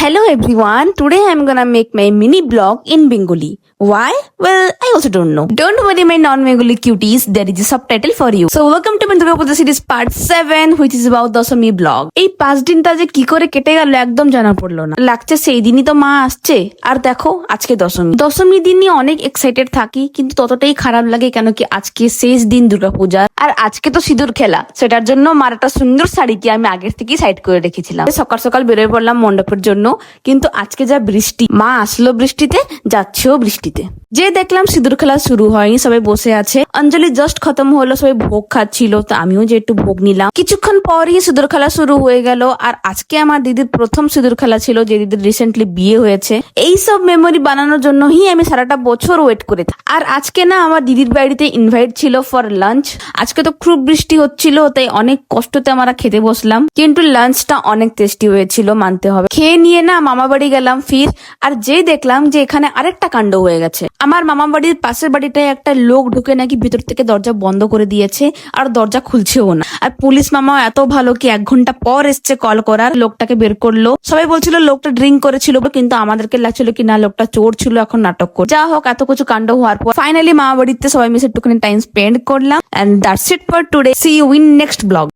Hello everyone, today I'm gonna make my mini blog in Bengali. Why? Well, I also don't know. Don't worry my non-Bengali cuties, there is a subtitle for you. So welcome to Durga Puja series part 7 which is about Dashami blog. এই 5 দিনটা যে কি করে কেটে গেল একদম জানা পড়লো না। লাগছে সেই দিনই তো মা আসছে আর দেখো আজকে দশমী। দশমী দিনই অনেক এক্সাইটেড থাকি কিন্তু ততটাই খারাপ লাগে কেন কি আজকে শেষ দিন দুর্গা পূজার আর আজকে তো সিঁদুর খেলা। সেটার জন্য মার একটা সুন্দর শাড়িকে আমি আগের থেকেই সাইড করে রেখেছিলাম। সকাল সকাল বেরোয় পড়লাম মণ্ডপের জন্য কিন্তু আজকে যা বৃষ্টি, মা আসলো বৃষ্টিতে যাচ্ছেও বৃষ্টিতে। যে দেখলাম সিঁদুর খেলা শুরু হয়নি, সবাই বসে আছে। অঞ্জলি জাস্ট খতম হলো, সবাই ভোগ খাচ্ছিল তো আমিও যে একটু ভোগ নিলাম। কিছুক্ষণ পরই সিঁদুর খেলা শুরু হয়ে গেল আর আজকে আমার দিদির প্রথম সিঁদুর খেলা ছিল, যে দিদির রিসেন্টলি বিয়ে হয়েছে। এই সব মেমোরি বানানোর জন্যই আমি সারাটা বছর ওয়েট করে থাকি। আর আজকে না আমার দিদির বাড়িতে ইনভাইট ছিল ফর লাঞ্চ। আজকে তো খুব বৃষ্টি হচ্ছিল তাই অনেক কষ্টতে আমরা খেতে বসলাম, কিন্তু লাঞ্চটা অনেক টেস্টি হয়েছিল মানতে হবে। খেয়ে নিয়ে না মামা বাড়ি গেলাম ফির, আর যেই দেখলাম যে এখানে আরেকটা কাণ্ড হয়ে গেছে। আমার মামা বাড়ির পাশের বাড়িটায় একটা লোক ঢুকে নাকি ভিতর থেকে দরজা বন্ধ করে দিয়েছে আর দরজা খুলছেও না। আর পুলিশ মামা এত ভালো কি 1 ঘন্টা পর এসছে কল করার, লোকটাকে বের করলো। সবাই বলছিল লোকটা ড্রিঙ্ক করেছিল কিন্তু আমাদেরকে লাগছিল কি না লোকটা চোর ছিল, এখন নাটক করে। যা হোক এত কিছু কাণ্ড হওয়ার পর ফাইনালি মামা বাড়িতে সবাই মিশে একটুখানি টাইম স্পেন্ড করলাম। And that's it for today, see you in next blog.